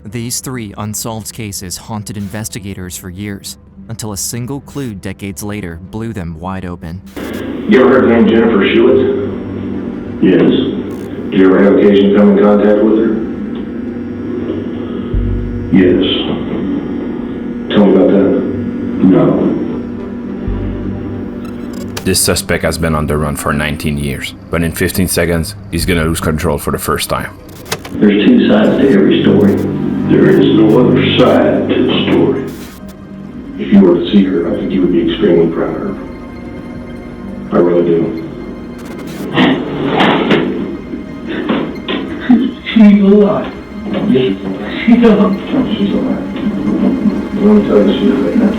These three unsolved cases haunted investigators for years, until a single clue decades later blew them wide open. You ever heard the name Jennifer Schuett? Yes. Did you ever have occasion to come in contact with her? Yes. Tell me about that. No. This suspect has been on the run for 19 years, but in 15 seconds, he's gonna lose control for the first time. There's two sides to every story. There is no other side to the story. If you were to see her, I think you would be extremely proud of her. I really do. She's alive. She's alive. She's alive. Let me tell you, she's right now.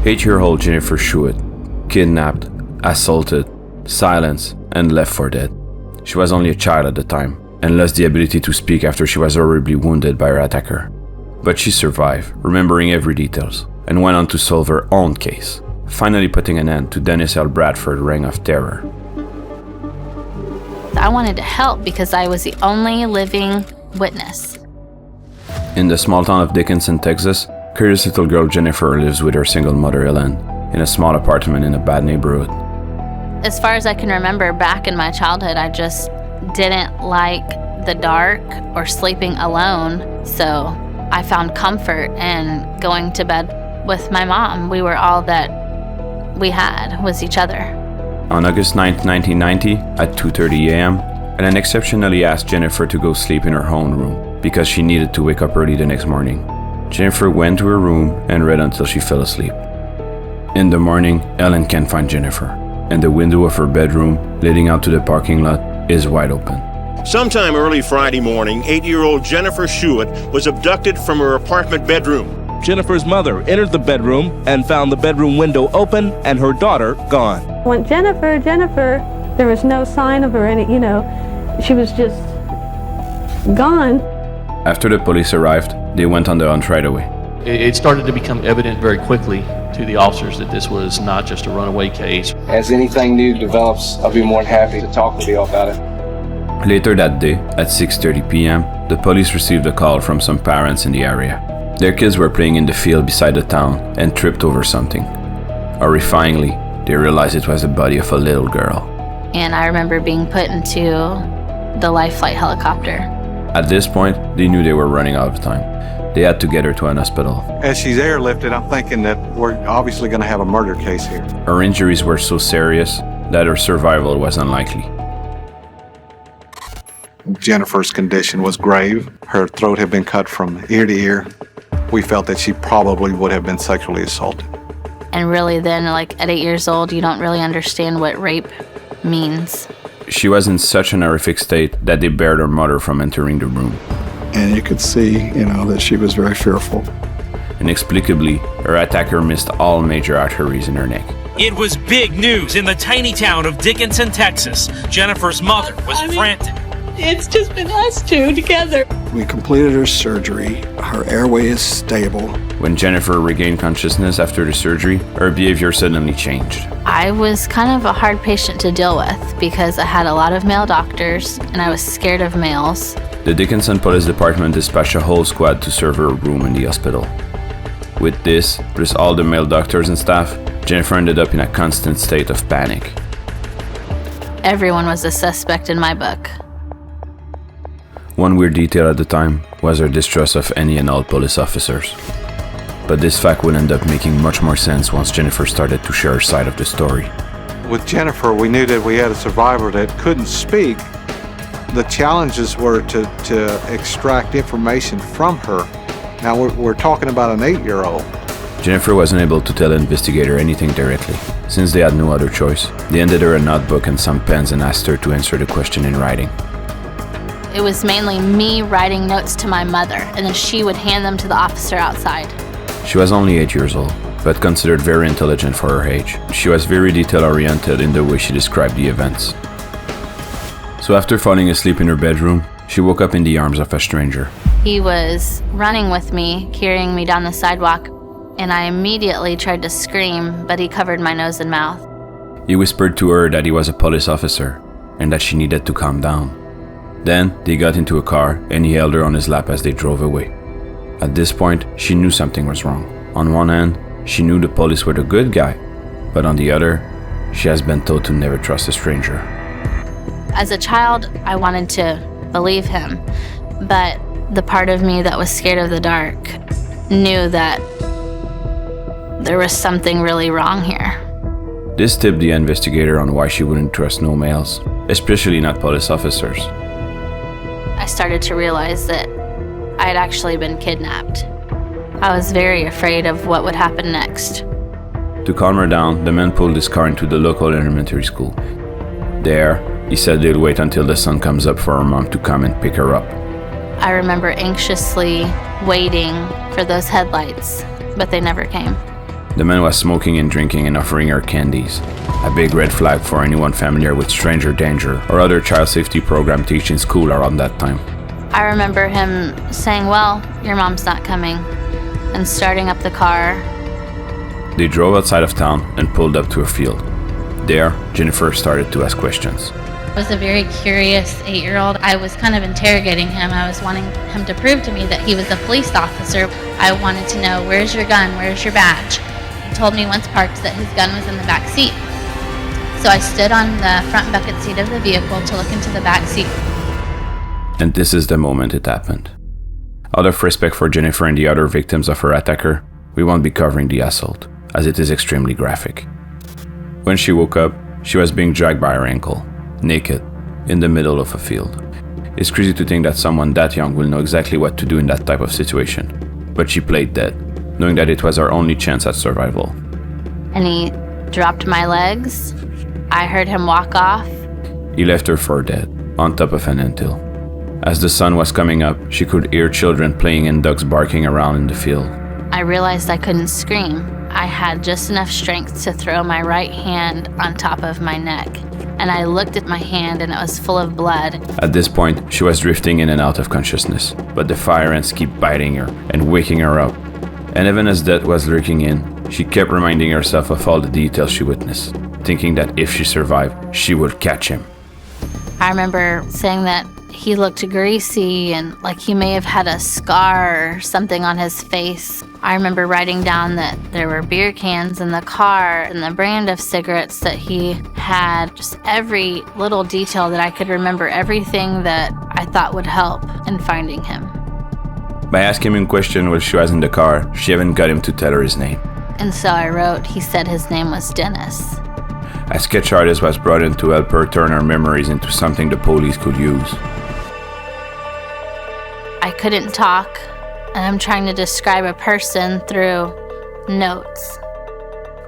8-year-old Jennifer Schuett, kidnapped, assaulted, silenced, and left for dead. She was only a child at the time, and lost the ability to speak after she was horribly wounded by her attacker. But she survived, remembering every details, and went on to solve her own case, finally putting an end to Dennis L. Bradford's reign of terror. I wanted to help because I was the only living witness. In the small town of Dickinson, Texas, curious little girl Jennifer lives with her single mother, Ellen, in a small apartment in a bad neighborhood. As far as I can remember back in my childhood, I just didn't like the dark or sleeping alone. So I found comfort in going to bed with my mom. We were all that we had was each other. On August 9, 1990, at 2:30 a.m., Ellen exceptionally asked Jennifer to go sleep in her own room because she needed to wake up early the next morning. Jennifer went to her room and read until she fell asleep. In the morning, Ellen can't find Jennifer, and the window of her bedroom leading out to the parking lot is wide open. Sometime early Friday morning, 8-year-old Jennifer Schuett was abducted from her apartment bedroom. Jennifer's mother entered the bedroom and found the bedroom window open and her daughter gone. Went, Jennifer, there was no sign of her, she was just gone. After the police arrived, they went on the hunt right away. It started to become evident very quickly to the officers that this was not just a runaway case. As anything new develops, I'll be more than happy to talk with you about it. Later that day, at 6:30 p.m., the police received a call from some parents in the area. Their kids were playing in the field beside the town and tripped over something. Horrifyingly, they realized it was the body of a little girl. And I remember being put into the life flight helicopter. At this point, they knew they were running out of time. They had to get her to an hospital. As she's airlifted, I'm thinking that we're obviously going to have a murder case here. Her injuries were so serious that her survival was unlikely. Jennifer's condition was grave. Her throat had been cut from ear to ear. We felt that she probably would have been sexually assaulted. And really then, at 8 years old, you don't really understand what rape means. She was in such an horrific state that they barred her mother from entering the room. And you could see, that she was very fearful. Inexplicably, her attacker missed all major arteries in her neck. It was big news in the tiny town of Dickinson, Texas. Jennifer's mother was frantic. It's just been us two together. We completed her surgery. Her airway is stable. When Jennifer regained consciousness after the surgery, her behavior suddenly changed. I was kind of a hard patient to deal with because I had a lot of male doctors and I was scared of males. The Dickinson Police Department dispatched a whole squad to serve her a room in the hospital. With this, plus all the male doctors and staff, Jennifer ended up in a constant state of panic. Everyone was a suspect in my book. One weird detail at the time was her distrust of any and all police officers. But this fact would end up making much more sense once Jennifer started to share her side of the story. With Jennifer, we knew that we had a survivor that couldn't speak. The challenges were to extract information from her. Now we're talking about an 8-year-old. Jennifer wasn't able to tell the investigator anything directly. Since they had no other choice, they handed her a notebook and some pens and asked her to answer the question in writing. It was mainly me writing notes to my mother, and then she would hand them to the officer outside. She was only 8 years old, but considered very intelligent for her age. She was very detail-oriented in the way she described the events. So after falling asleep in her bedroom, she woke up in the arms of a stranger. He was running with me, carrying me down the sidewalk, and I immediately tried to scream, but he covered my nose and mouth. He whispered to her that he was a police officer and that she needed to calm down. Then they got into a car and he held her on his lap as they drove away. At this point, she knew something was wrong. On one hand, she knew the police were the good guy, but on the other, she has been told to never trust a stranger. As a child, I wanted to believe him, but the part of me that was scared of the dark knew that there was something really wrong here. This tipped the investigator on why she wouldn't trust no males, especially not police officers. I started to realize that I had actually been kidnapped. I was very afraid of what would happen next. To calm her down, the man pulled his car into the local elementary school. There, he said they'll wait until the sun comes up for her mom to come and pick her up. I remember anxiously waiting for those headlights, but they never came. The man was smoking and drinking and offering her candies. A big red flag for anyone familiar with stranger danger or other child safety program teaching school around that time. I remember him saying, "Well, your mom's not coming," and starting up the car. They drove outside of town and pulled up to a field. There, Jennifer started to ask questions. I was a very curious 8-year-old. I was kind of interrogating him. I was wanting him to prove to me that he was a police officer. I wanted to know, where's your gun? Where's your badge? He told me once parked that his gun was in the back seat. So I stood on the front bucket seat of the vehicle to look into the back seat. And this is the moment it happened. Out of respect for Jennifer and the other victims of her attacker, we won't be covering the assault, as it is extremely graphic. When she woke up, she was being dragged by her ankle, naked, in the middle of a field. It's crazy to think that someone that young will know exactly what to do in that type of situation. But she played dead, knowing that it was her only chance at survival. And he dropped my legs. I heard him walk off. He left her for dead, on top of an anthill. As the sun was coming up, she could hear children playing and dogs barking around in the field. I realized I couldn't scream. I had just enough strength to throw my right hand on top of my neck. And I looked at my hand and it was full of blood. At this point, she was drifting in and out of consciousness, but the fire ants kept biting her and waking her up. And even as death was lurking in, she kept reminding herself of all the details she witnessed, thinking that if she survived, she would catch him. I remember saying that he looked greasy and like he may have had a scar or something on his face. I remember writing down that there were beer cans in the car and the brand of cigarettes that he had. Just every little detail that I could remember, everything that I thought would help in finding him. By asking him a question while she was in the car, she even got him to tell her his name. And so I wrote, he said his name was Dennis. A sketch artist was brought in to help her turn her memories into something the police could use. I couldn't talk, and I'm trying to describe a person through notes.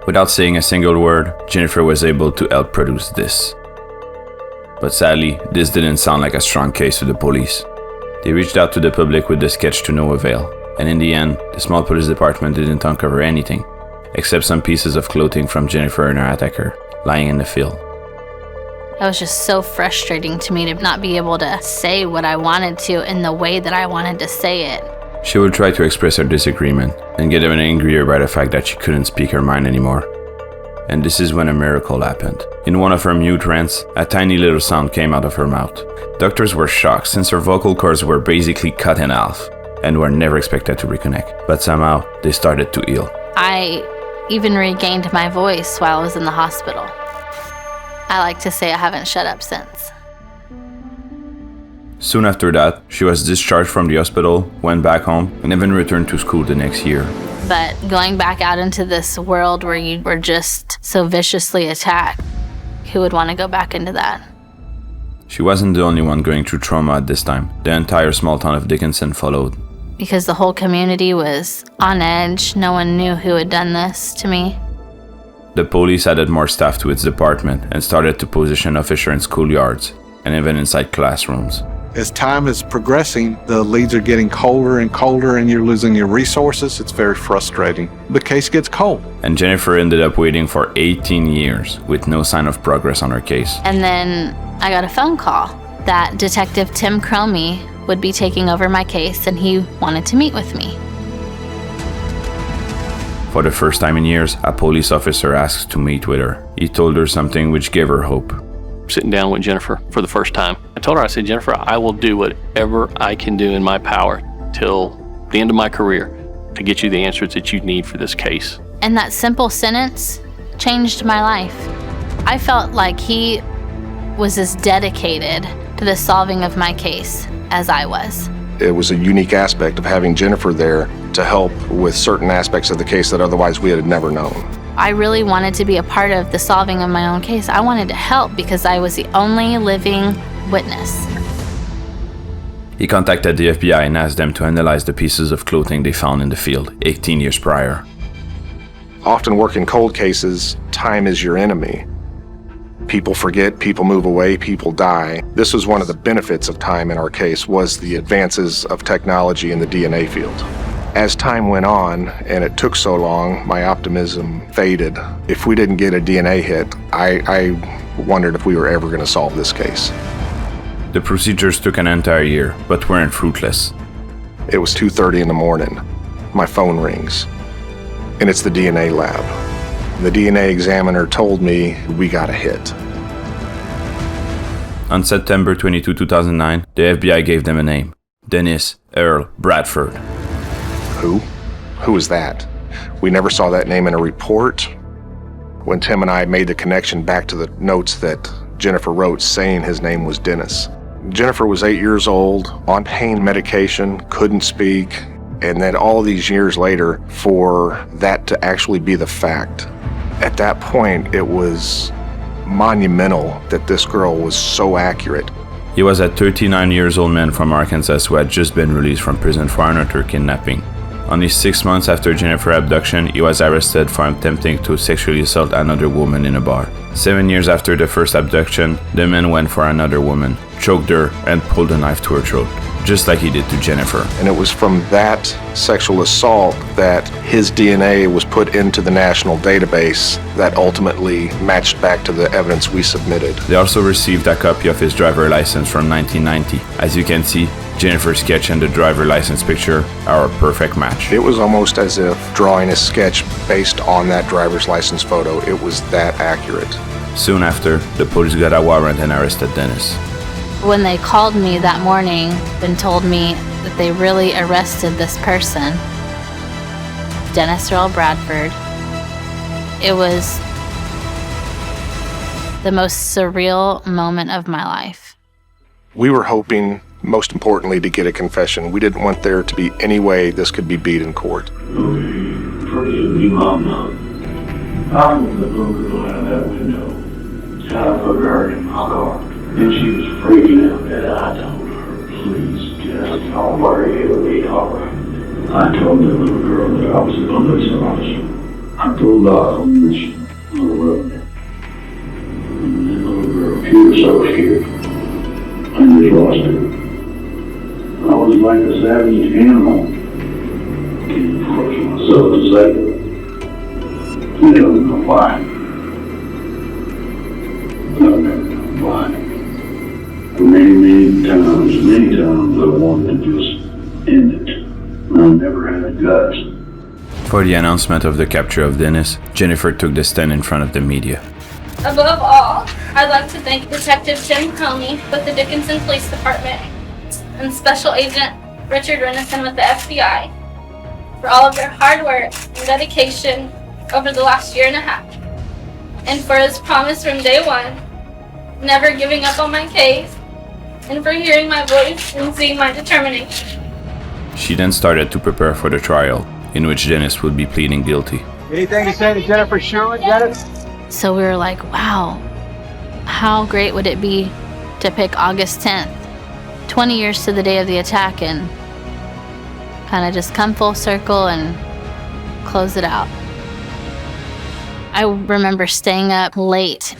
Without saying a single word, Jennifer was able to help produce this. But sadly, this didn't sound like a strong case to the police. They reached out to the public with the sketch to no avail, and in the end, the small police department didn't uncover anything, except some pieces of clothing from Jennifer and her attacker, lying in the field. It was just so frustrating to me to not be able to say what I wanted to in the way that I wanted to say it. She would try to express her disagreement and get even angrier by the fact that she couldn't speak her mind anymore. And this is when a miracle happened. In one of her mute rants, a tiny little sound came out of her mouth. Doctors were shocked since her vocal cords were basically cut in half and were never expected to reconnect. But somehow, they started to heal. I even regained my voice while I was in the hospital. I like to say I haven't shut up since. Soon after that, she was discharged from the hospital, went back home, and even returned to school the next year. But going back out into this world where you were just so viciously attacked, who would want to go back into that? She wasn't the only one going through trauma at this time. The entire small town of Dickinson followed. Because the whole community was on edge. No one knew who had done this to me. The police added more staff to its department and started to position officers in schoolyards and even inside classrooms. As time is progressing, the leads are getting colder and colder and you're losing your resources. It's very frustrating. The case gets cold. And Jennifer ended up waiting for 18 years with no sign of progress on her case. And then I got a phone call that Detective Tim Cromie would be taking over my case and he wanted to meet with me. For the first time in years, a police officer asked to meet with her. He told her something which gave her hope. Sitting down with Jennifer for the first time, I told her, I said, Jennifer, I will do whatever I can do in my power till the end of my career to get you the answers that you need for this case. And that simple sentence changed my life. I felt like he was as dedicated to the solving of my case as I was. It was a unique aspect of having Jennifer there to help with certain aspects of the case that otherwise we had never known. I really wanted to be a part of the solving of my own case. I wanted to help because I was the only living witness. He contacted the FBI and asked them to analyze the pieces of clothing they found in the field 18 years prior. Often working cold cases, time is your enemy. People forget, people move away, people die. This was one of the benefits of time in our case, was the advances of technology in the DNA field. As time went on, and it took so long, my optimism faded. If we didn't get a DNA hit, I wondered if we were ever going to solve this case. The procedures took an entire year, but weren't fruitless. It was 2:30 in the morning. My phone rings, and it's the DNA lab. The DNA examiner told me we got a hit. On September 22, 2009, the FBI gave them a name. Dennis Earl Bradford. Who? Who is that? We never saw that name in a report. When Tim and I made the connection back to the notes that Jennifer wrote saying his name was Dennis. Jennifer was 8 years old, on pain medication, couldn't speak, and then all these years later, for that to actually be the fact. At that point, it was monumental that this girl was so accurate. He was a 39-year-old man from Arkansas who had just been released from prison for another kidnapping. Only 6 months after Jennifer's abduction, he was arrested for attempting to sexually assault another woman in a bar. 7 years after the first abduction, the man went for another woman, choked her, and pulled a knife to her throat, just like he did to Jennifer. And it was from that sexual assault that his DNA was put into the national database that ultimately matched back to the evidence we submitted. They also received a copy of his driver's license from 1990. As you can see, Jennifer's sketch and the driver's license picture are a perfect match. It was almost as if drawing a sketch based on that driver's license photo. It was that accurate. Soon after, the police got a warrant and arrested Dennis. When they called me that morning and told me that they really arrested this person, Dennis Earl Bradford, it was the most surreal moment of my life. We were hoping, most importantly, to get a confession. We didn't want there to be any way this could be beat in court. Forgive me, Mama. I was the little girl out of that window. I put her in my car, and she was freaking out that I told her, please just don't worry, it'll be all right. I told the little girl that I was a police officer. I pulled off on this little road. And the little girl, she was so scared. I just lost her. I was like a savage animal. Can't force myself to say it. I don't know why. I've never known why. Many times I wanted to just end it. I never had a gut. For the announcement of the capture of Dennis, Jennifer took the stand in front of the media. Above all, I'd like to thank Detective Tim Comey with the Dickinson Police Department and Special Agent Richard Renison with the FBI for all of their hard work and dedication over the last year and a half, and for his promise from day one, never giving up on my case, and for hearing my voice and seeing my determination. She then started to prepare for the trial, in which Dennis would be pleading guilty. Anything to say to Jennifer Schuett, Dennis? So we were like, wow, how great would it be to pick August 10th, 20 years to the day of the attack, and kind of just come full circle and close it out. I remember staying up late,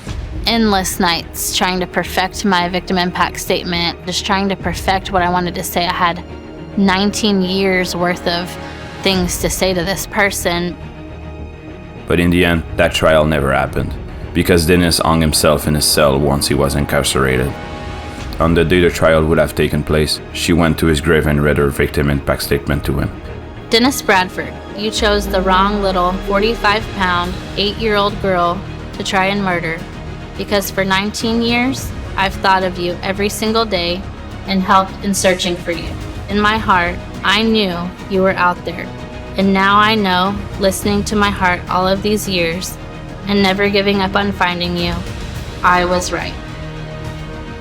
endless nights, trying to perfect my victim impact statement, just trying to perfect what I wanted to say. I had 19 years worth of things to say to this person. But in the end, that trial never happened, because Dennis hung himself in his cell once he was incarcerated. On the day the trial would have taken place, she went to his grave and read her victim impact statement to him. Dennis Bradford you chose the wrong little 45-pound, 8-year-old girl to try and murder, because for 19 years, I've thought of you every single day and helped in searching for you. In my heart, I knew you were out there. And now I know, listening to my heart all of these years and never giving up on finding you, I was right.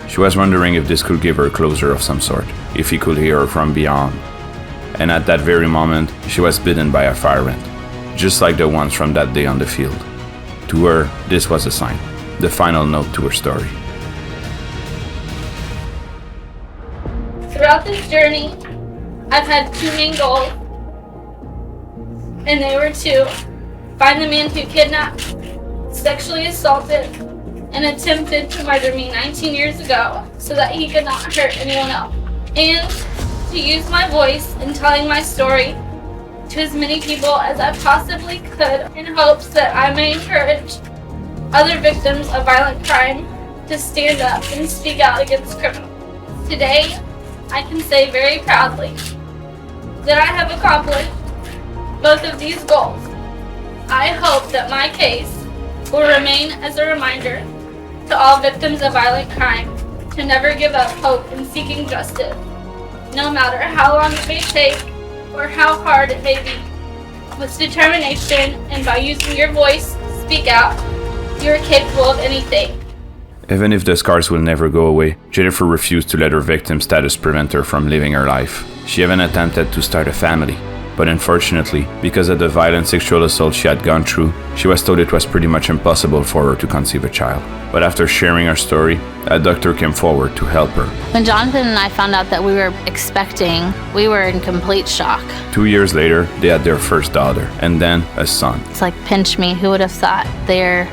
She was wondering if this could give her closure of some sort, if he could hear her from beyond. And at that very moment, she was bitten by a fire ant, just like the ones from that day on the field. To her, this was a sign, the final note to her story. Throughout this journey, I've had two main goals, and they were to find the man who kidnapped, sexually assaulted, and attempted to murder me 19 years ago so that he could not hurt anyone else, and to use my voice in telling my story to as many people as I possibly could in hopes that I may encourage other victims of violent crime to stand up and speak out against criminals. Today, I can say very proudly that I have accomplished both of these goals. I hope that my case will remain as a reminder to all victims of violent crime to never give up hope in seeking justice, no matter how long it may take or how hard it may be. With determination and by using your voice to speak out, you are capable of anything. Even if the scars will never go away, Jennifer refused to let her victim status prevent her from living her life. She even attempted to start a family. But unfortunately, because of the violent sexual assault she had gone through, she was told it was pretty much impossible for her to conceive a child. But after sharing her story, a doctor came forward to help her. When Jonathan and I found out that we were expecting, we were in complete shock. 2 years later, they had their first daughter, and then a son. It's like, pinch me, who would have thought? They're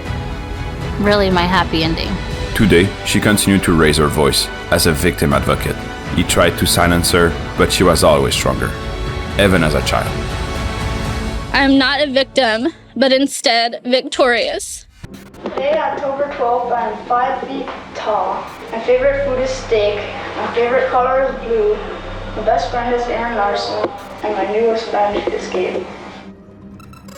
really my happy ending. Today, she continued to raise her voice as a victim advocate. He tried to silence her, but she was always stronger, even as a child. I am not a victim, but instead victorious. Today, October 12th, I am 5 feet tall. My favorite food is steak. My favorite color is blue. My best friend is Aaron Larson, and my newest friend is Gabe.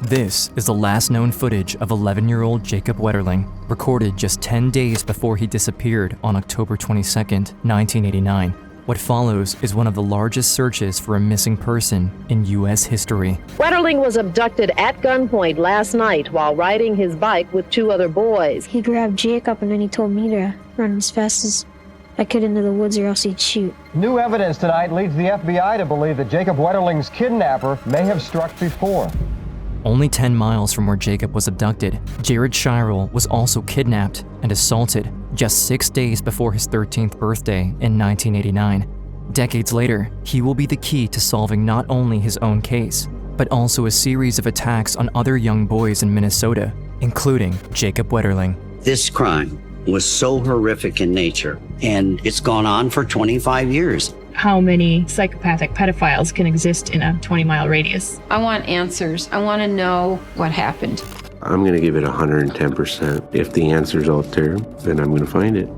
This is the last known footage of 11-year-old Jacob Wetterling, recorded just 10 days before he disappeared on October 22nd, 1989. What follows is one of the largest searches for a missing person in U.S. history. Wetterling was abducted at gunpoint last night while riding his bike with 2 other boys. He grabbed Jacob and then he told me to run as fast as I could into the woods or else he'd shoot. New evidence tonight leads the FBI to believe that Jacob Wetterling's kidnapper may have struck before. Only 10 miles from where Jacob was abducted, Jared Shirel was also kidnapped and assaulted just 6 days before his 13th birthday in 1989. Decades later, he will be the key to solving not only his own case, but also a series of attacks on other young boys in Minnesota, including Jacob Wetterling. This crime was so horrific in nature, and it's gone on for 25 years. How many psychopathic pedophiles can exist in a 20-mile radius? I want answers. I want to know what happened. I'm going to give it 110%. If the answer's out there, then I'm going to find it.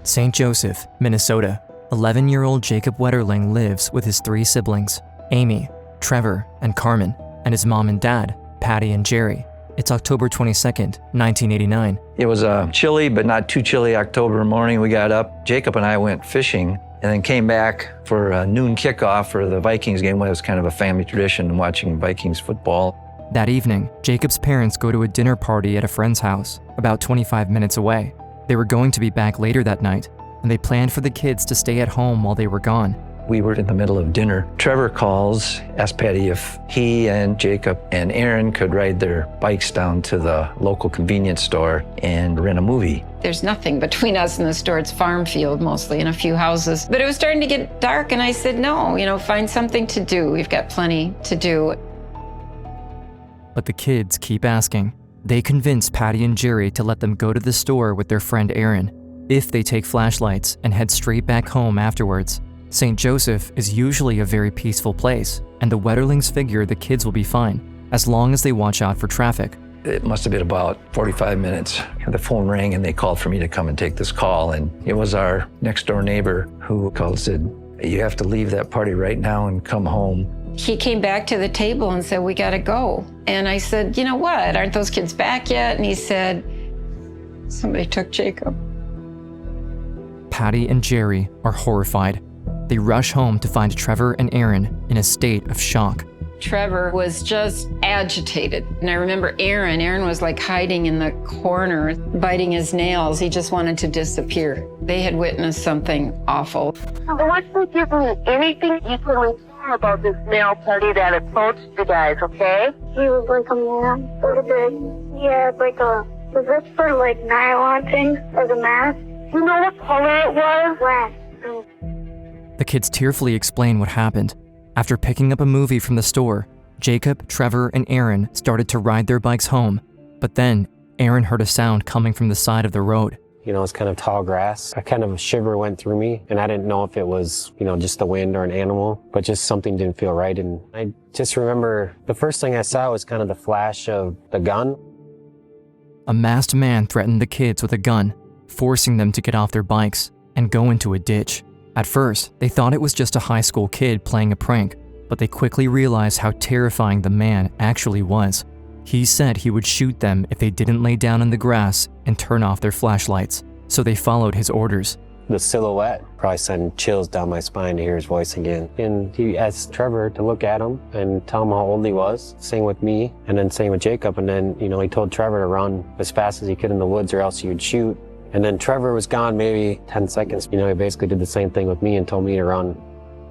St. Joseph, Minnesota. 11-year-old Jacob Wetterling lives with his 3 siblings, Amy, Trevor, and Carmen, and his mom and dad, Patty and Jerry. It's October 22nd, 1989. It was a chilly, but not too chilly October morning. We got up. Jacob and I went fishing and then came back for a noon kickoff for the Vikings game. It was kind of a family tradition, watching Vikings football. That evening, Jacob's parents go to a dinner party at a friend's house, about 25 minutes away. They were going to be back later that night, and they planned for the kids to stay at home while they were gone. We were in the middle of dinner. Trevor calls, asks Patty if he and Jacob and Aaron could ride their bikes down to the local convenience store and rent a movie. There's nothing between us and the store. It's farm field mostly and a few houses. But it was starting to get dark and I said, no, find something to do. We've got plenty to do. But the kids keep asking. They convince Patty and Jerry to let them go to the store with their friend Aaron, if they take flashlights and head straight back home afterwards. St. Joseph is usually a very peaceful place, and the Wetterlings figure the kids will be fine, as long as they watch out for traffic. It must have been about 45 minutes. The phone rang and they called for me to come and take this call, and it was our next door neighbor who called and said, you have to leave that party right now and come home. He came back to the table and said, "We gotta go." And I said, "You know what? Aren't those kids back yet?" And he said, "Somebody took Jacob." Patty and Jerry are horrified. They rush home to find Trevor and Aaron in a state of shock. Trevor was just agitated. And I remember Aaron was like hiding in the corner, biting his nails. He just wanted to disappear. They had witnessed something awful. I want you to give me anything you can recall about this male party that approached you guys, okay? He was like a man, sort of big. He had like was this for like nylon thing or the mask? You know what color it was? Black. The kids tearfully explain what happened. After picking up a movie from the store, Jacob, Trevor, and Aaron started to ride their bikes home. But then, Aaron heard a sound coming from the side of the road. You know, it's kind of tall grass. A kind of a shiver went through me, and I didn't know if it was, just the wind or an animal, but just something didn't feel right. And I just remember the first thing I saw was kind of the flash of the gun. A masked man threatened the kids with a gun, forcing them to get off their bikes and go into a ditch. At first, they thought it was just a high school kid playing a prank, but they quickly realized how terrifying the man actually was. He said he would shoot them if they didn't lay down in the grass and turn off their flashlights, so they followed his orders. The silhouette probably sent chills down my spine to hear his voice again. And he asked Trevor to look at him and tell him how old he was, same with me, and then same with Jacob. And then, he told Trevor to run as fast as he could in the woods or else he would shoot. And then Trevor was gone maybe 10 seconds. He basically did the same thing with me and told me to run.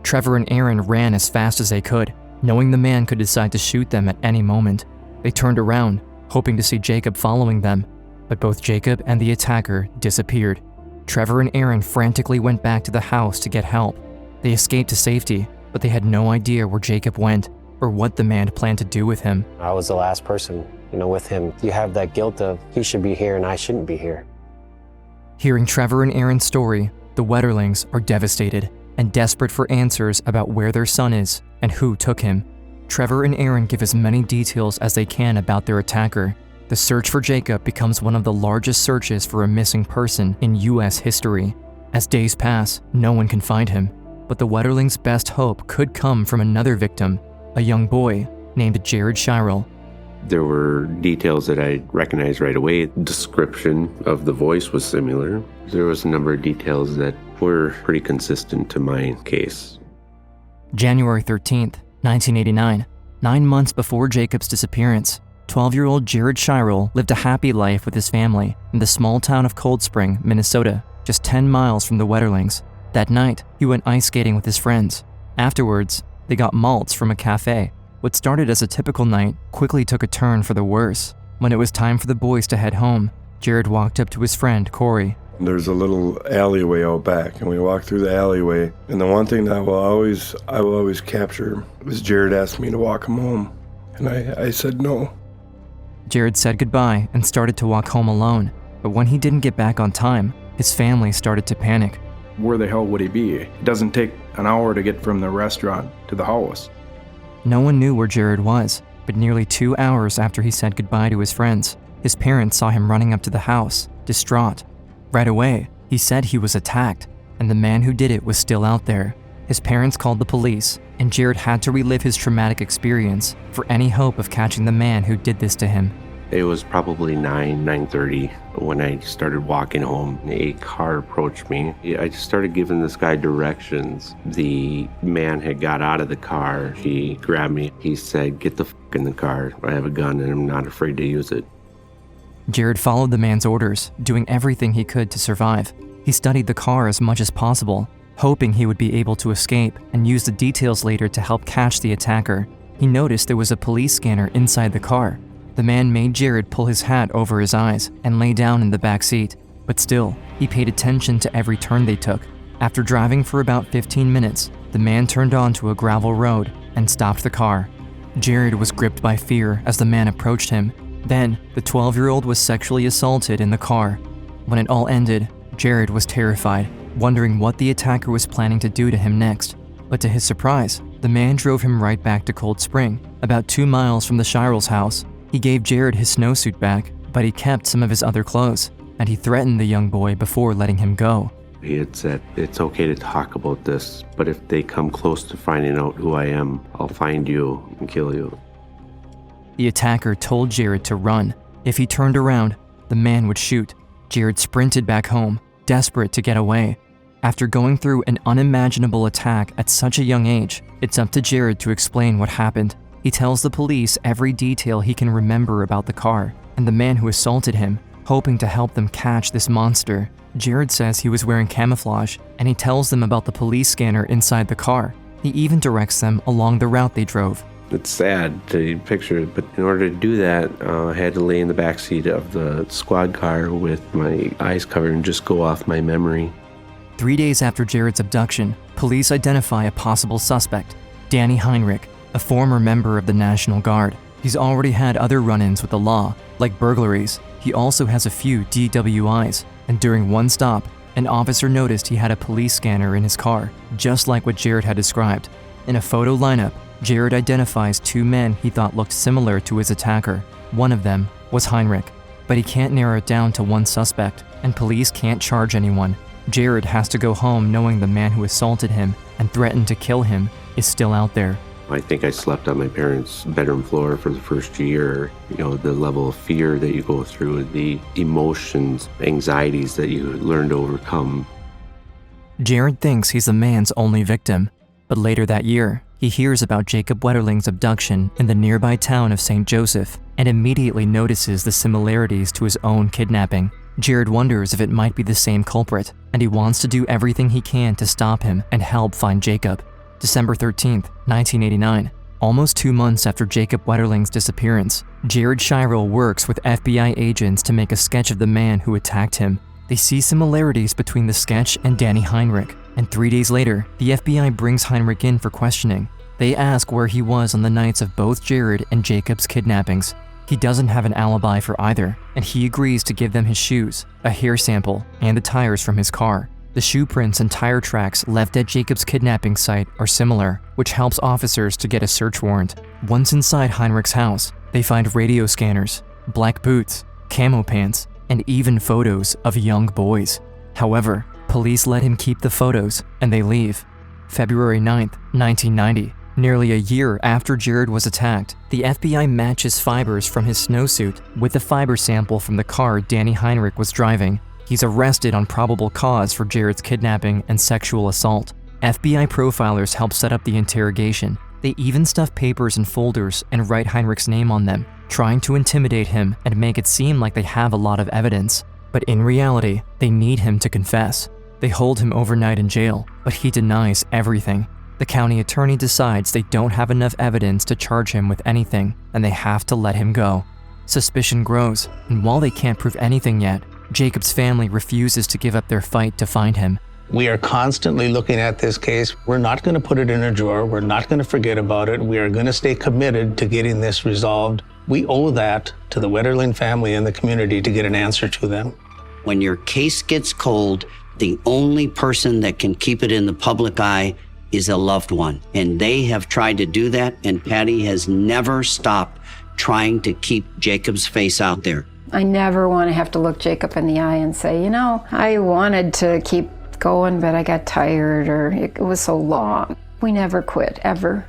Trevor and Aaron ran as fast as they could, knowing the man could decide to shoot them at any moment. They turned around, hoping to see Jacob following them, but both Jacob and the attacker disappeared. Trevor and Aaron frantically went back to the house to get help. They escaped to safety, but they had no idea where Jacob went or what the man planned to do with him. I was the last person, with him. You have that guilt of he should be here and I shouldn't be here. Hearing Trevor and Aaron's story, the Wetterlings are devastated and desperate for answers about where their son is and who took him. Trevor and Aaron give as many details as they can about their attacker. The search for Jacob becomes one of the largest searches for a missing person in U.S. history. As days pass, no one can find him, but the Wetterlings' best hope could come from another victim, a young boy named Jared Shirel. There were details that I recognized right away. Description of the voice was similar. There was a number of details that were pretty consistent to my case. January 13th, 1989, 9 months before Jacob's disappearance, 12-year-old Jared Shirel lived a happy life with his family in the small town of Cold Spring, Minnesota, just 10 miles from the Wetterlings. That night, he went ice skating with his friends. Afterwards, they got malts from a cafe. What started as a typical night quickly took a turn for the worse. When it was time for the boys to head home, Jared walked up to his friend, Corey. There's a little alleyway out back, and we walked through the alleyway. And the one thing that I will always capture is Jared asked me to walk him home, and I said no. Jared said goodbye and started to walk home alone, but when he didn't get back on time, his family started to panic. Where the hell would he be? It doesn't take an hour to get from the restaurant to the house. No one knew where Jared was, but nearly 2 hours after he said goodbye to his friends, his parents saw him running up to the house, distraught. Right away, he said he was attacked, and the man who did it was still out there. His parents called the police, and Jared had to relive his traumatic experience for any hope of catching the man who did this to him. It was probably 9:30 when I started walking home. A car approached me. I just started giving this guy directions. The man had got out of the car. He grabbed me. He said, "Get the f*** in the car. I have a gun and I'm not afraid to use it." Jared followed the man's orders, doing everything he could to survive. He studied the car as much as possible, hoping he would be able to escape and use the details later to help catch the attacker. He noticed there was a police scanner inside the car. The man made Jared pull his hat over his eyes and lay down in the back seat, but still, he paid attention to every turn they took. After driving for about 15 minutes, the man turned onto a gravel road and stopped the car. Jared was gripped by fear as the man approached him. Then, the 12-year-old was sexually assaulted in the car. When it all ended, Jared was terrified, wondering what the attacker was planning to do to him next. But to his surprise, the man drove him right back to Cold Spring, about 2 miles from the Shirel's house. He gave Jared his snowsuit back, but he kept some of his other clothes, and he threatened the young boy before letting him go. He had said, it's okay to talk about this, but if they come close to finding out who I am, I'll find you and kill you. The attacker told Jared to run. If he turned around, the man would shoot. Jared sprinted back home, desperate to get away. After going through an unimaginable attack at such a young age, it's up to Jared to explain what happened. He tells the police every detail he can remember about the car and the man who assaulted him, hoping to help them catch this monster. Jared says he was wearing camouflage, and he tells them about the police scanner inside the car. He even directs them along the route they drove. It's sad to picture it, but in order to do that, I had to lay in the backseat of the squad car with my eyes covered and just go off my memory. 3 days after Jared's abduction, police identify a possible suspect, Danny Heinrich, a former member of the National Guard. He's already had other run-ins with the law, like burglaries. He also has a few DWIs, and during one stop, an officer noticed he had a police scanner in his car, just like what Jared had described. In a photo lineup, Jared identifies 2 men he thought looked similar to his attacker. One of them was Heinrich, but he can't narrow it down to one suspect, and police can't charge anyone. Jared has to go home knowing the man who assaulted him and threatened to kill him is still out there. I think I slept on my parents' bedroom floor for the first year. The level of fear that you go through, the emotions, anxieties that you learn to overcome. Jared thinks he's the man's only victim, but later that year, he hears about Jacob Wetterling's abduction in the nearby town of St. Joseph and immediately notices the similarities to his own kidnapping. Jared wonders if it might be the same culprit, and he wants to do everything he can to stop him and help find Jacob. December 13th, 1989, almost 2 months after Jacob Wetterling's disappearance, Jared Shirel works with FBI agents to make a sketch of the man who attacked him. They see similarities between the sketch and Danny Heinrich, and 3 days later, the FBI brings Heinrich in for questioning. They ask where he was on the nights of both Jared and Jacob's kidnappings. He doesn't have an alibi for either, and he agrees to give them his shoes, a hair sample, and the tires from his car. The shoe prints and tire tracks left at Jacob's kidnapping site are similar, which helps officers to get a search warrant. Once inside Heinrich's house, they find radio scanners, black boots, camo pants, and even photos of young boys. However, police let him keep the photos, and they leave. February 9th, 1990. Nearly a year after Jared was attacked, the FBI matches fibers from his snowsuit with the fiber sample from the car Danny Heinrich was driving. He's arrested on probable cause for Jared's kidnapping and sexual assault. FBI profilers help set up the interrogation. They even stuff papers in folders and write Heinrich's name on them, trying to intimidate him and make it seem like they have a lot of evidence. But in reality, they need him to confess. They hold him overnight in jail, but he denies everything. The county attorney decides they don't have enough evidence to charge him with anything, and they have to let him go. Suspicion grows, and while they can't prove anything yet, Jacob's family refuses to give up their fight to find him. We are constantly looking at this case. We're not going to put it in a drawer. We're not going to forget about it. We are going to stay committed to getting this resolved. We owe that to the Wetterling family and the community to get an answer to them. When your case gets cold, the only person that can keep it in the public eye is a loved one. And they have tried to do that, and Patty has never stopped trying to keep Jacob's face out there. I never want to have to look Jacob in the eye and say, I wanted to keep going, but I got tired, or it was so long. We never quit, ever.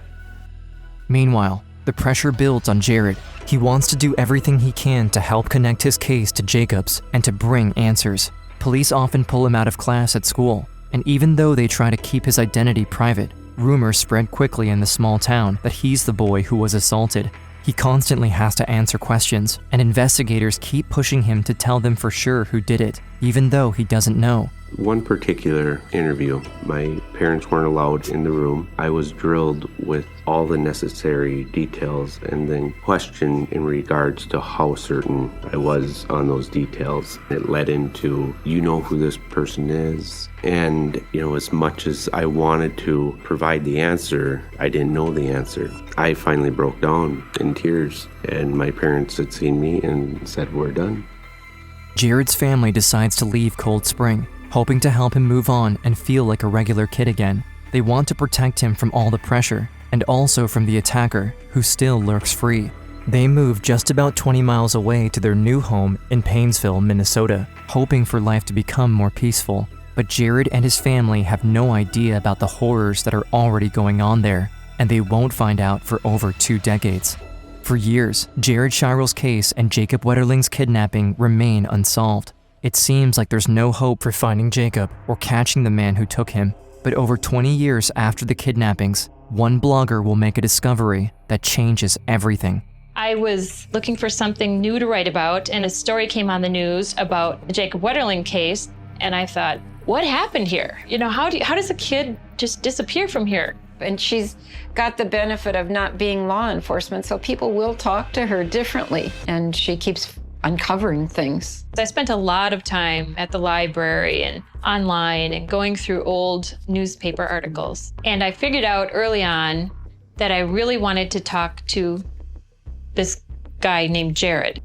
Meanwhile, the pressure builds on Jared. He wants to do everything he can to help connect his case to Jacob's and to bring answers. Police often pull him out of class at school, and even though they try to keep his identity private, rumors spread quickly in the small town that he's the boy who was assaulted. He constantly has to answer questions, and investigators keep pushing him to tell them for sure who did it, even though he doesn't know. One particular interview, my parents weren't allowed in the room. I was drilled with all the necessary details and then questioned in regards to how certain I was on those details. It led into, who this person is. And, as much as I wanted to provide the answer, I didn't know the answer. I finally broke down in tears, and my parents had seen me and said, "We're done." Jared's family decides to leave Cold Spring, hoping to help him move on and feel like a regular kid again. They want to protect him from all the pressure, and also from the attacker, who still lurks free. They move just about 20 miles away to their new home in Painesville, Minnesota, hoping for life to become more peaceful. But Jared and his family have no idea about the horrors that are already going on there, and they won't find out for over 2 decades. For years, Jared Schiral's case and Jacob Wetterling's kidnapping remain unsolved. It seems like there's no hope for finding Jacob or catching the man who took him. But over 20 years after the kidnappings, one blogger will make a discovery that changes everything. I was looking for something new to write about, and a story came on the news about the Jacob Wetterling case, and I thought, what happened here? You know, how does a kid just disappear from here? And she's got the benefit of not being law enforcement, so people will talk to her differently, and she keeps uncovering things. I spent a lot of time at the library and online and going through old newspaper articles. And I figured out early on that I really wanted to talk to this guy named Jared.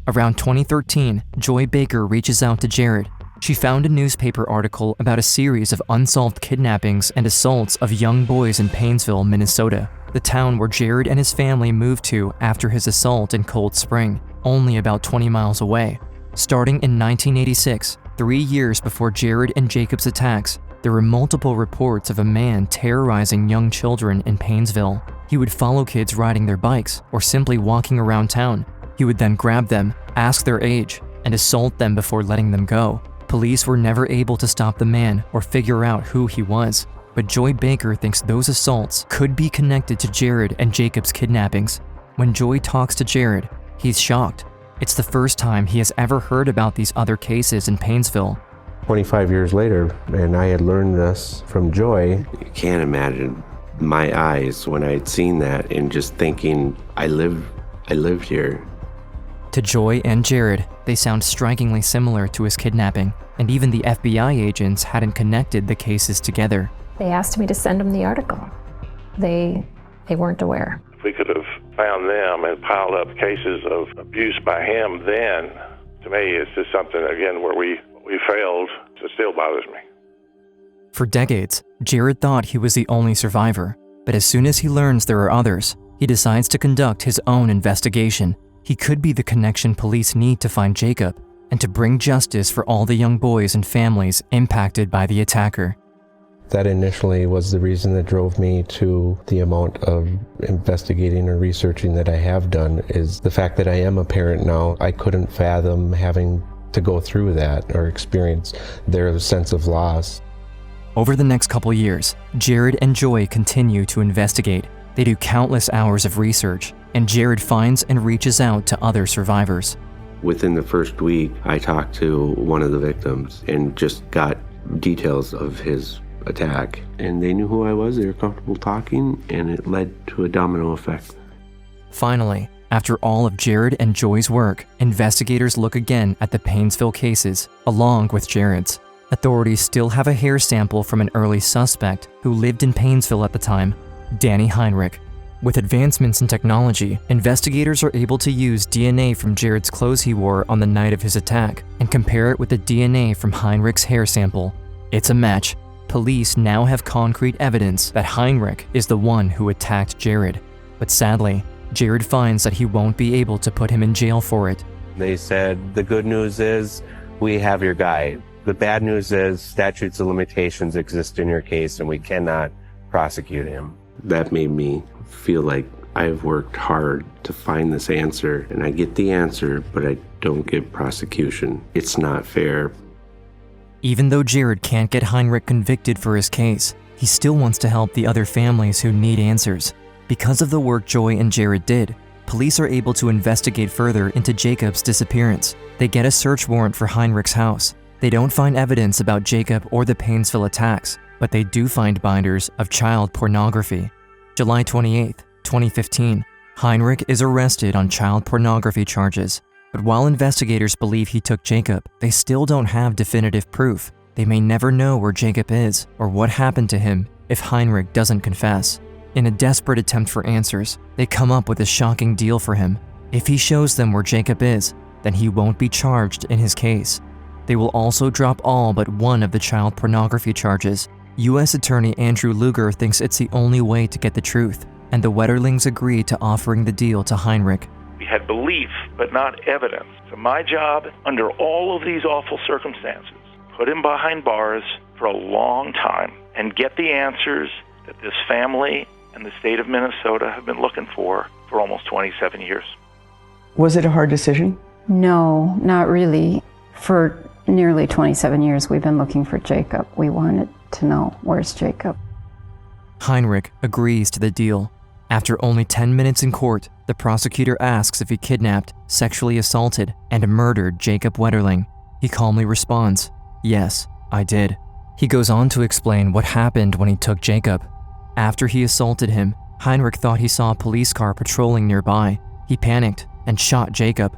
Around 2013, Joy Baker reaches out to Jared. She found a newspaper article about a series of unsolved kidnappings and assaults of young boys in Paynesville, Minnesota, the town where Jared and his family moved to after his assault in Cold Spring, only about 20 miles away. Starting in 1986, 3 years before Jared and Jacob's attacks, there were multiple reports of a man terrorizing young children in Paynesville. He would follow kids riding their bikes or simply walking around town. He would then grab them, ask their age, and assault them before letting them go. Police were never able to stop the man or figure out who he was. But Joy Baker thinks those assaults could be connected to Jared and Jacob's kidnappings. When Joy talks to Jared, he's shocked. It's the first time he has ever heard about these other cases in Paynesville. 25 years later, and I had learned this from Joy. You can't imagine my eyes when I had seen that and just thinking, I lived here. To Joy and Jared, they sound strikingly similar to his kidnapping, and even the FBI agents hadn't connected the cases together. They asked me to send them the article. They weren't aware. If we could have found them and piled up cases of abuse by him then, to me, it's just something, again, where we failed. It still bothers me. For decades, Jared thought he was the only survivor, but as soon as he learns there are others, he decides to conduct his own investigation. He could be the connection police need to find Jacob and to bring justice for all the young boys and families impacted by the attacker. That initially was the reason that drove me to the amount of investigating or researching that I have done, is the fact that I am a parent now. I couldn't fathom having to go through that or experience their sense of loss. Over the next couple years, Jared and Joy continue to investigate. They do countless hours of research, and Jared finds and reaches out to other survivors. Within the first week, I talked to one of the victims and just got details of his attack. And they knew who I was, they were comfortable talking, and it led to a domino effect. Finally, after all of Jared and Joy's work, investigators look again at the Paynesville cases, along with Jared's. Authorities still have a hair sample from an early suspect who lived in Paynesville at the time, Danny Heinrich. With advancements in technology, investigators are able to use DNA from Jared's clothes he wore on the night of his attack and compare it with the DNA from Heinrich's hair sample. It's a match. Police now have concrete evidence that Heinrich is the one who attacked Jared. But sadly, Jared finds that he won't be able to put him in jail for it. They said, the good news is we have your guy. The bad news is statutes of limitations exist in your case and we cannot prosecute him. That made me feel like I've worked hard to find this answer, and I get the answer, but I don't get prosecution. It's not fair. Even though Jared can't get Heinrich convicted for his case, he still wants to help the other families who need answers. Because of the work Joy and Jared did, police are able to investigate further into Jacob's disappearance. They get a search warrant for Heinrich's house. They don't find evidence about Jacob or the Paynesville attacks, but they do find binders of child pornography. July 28, 2015, Heinrich is arrested on child pornography charges. But while investigators believe he took Jacob, they still don't have definitive proof. They may never know where Jacob is or what happened to him if Heinrich doesn't confess. In a desperate attempt for answers, they come up with a shocking deal for him. If he shows them where Jacob is, then he won't be charged in his case. They will also drop all but one of the child pornography charges. U.S. Attorney Andrew Luger thinks it's the only way to get the truth, and the Wetterlings agree to offering the deal to Heinrich. We had belief, but not evidence. So my job, under all of these awful circumstances, put him behind bars for a long time and get the answers that this family and the state of Minnesota have been looking for almost 27 years. Was it a hard decision? No, not really. For nearly 27 years, we've been looking for Jacob. We wanted to know, where's Jacob? Heinrich agrees to the deal. After only 10 minutes in court, the prosecutor asks if he kidnapped, sexually assaulted, and murdered Jacob Wetterling. He calmly responds, "Yes, I did." He goes on to explain what happened when he took Jacob. After he assaulted him, Heinrich thought he saw a police car patrolling nearby. He panicked and shot Jacob.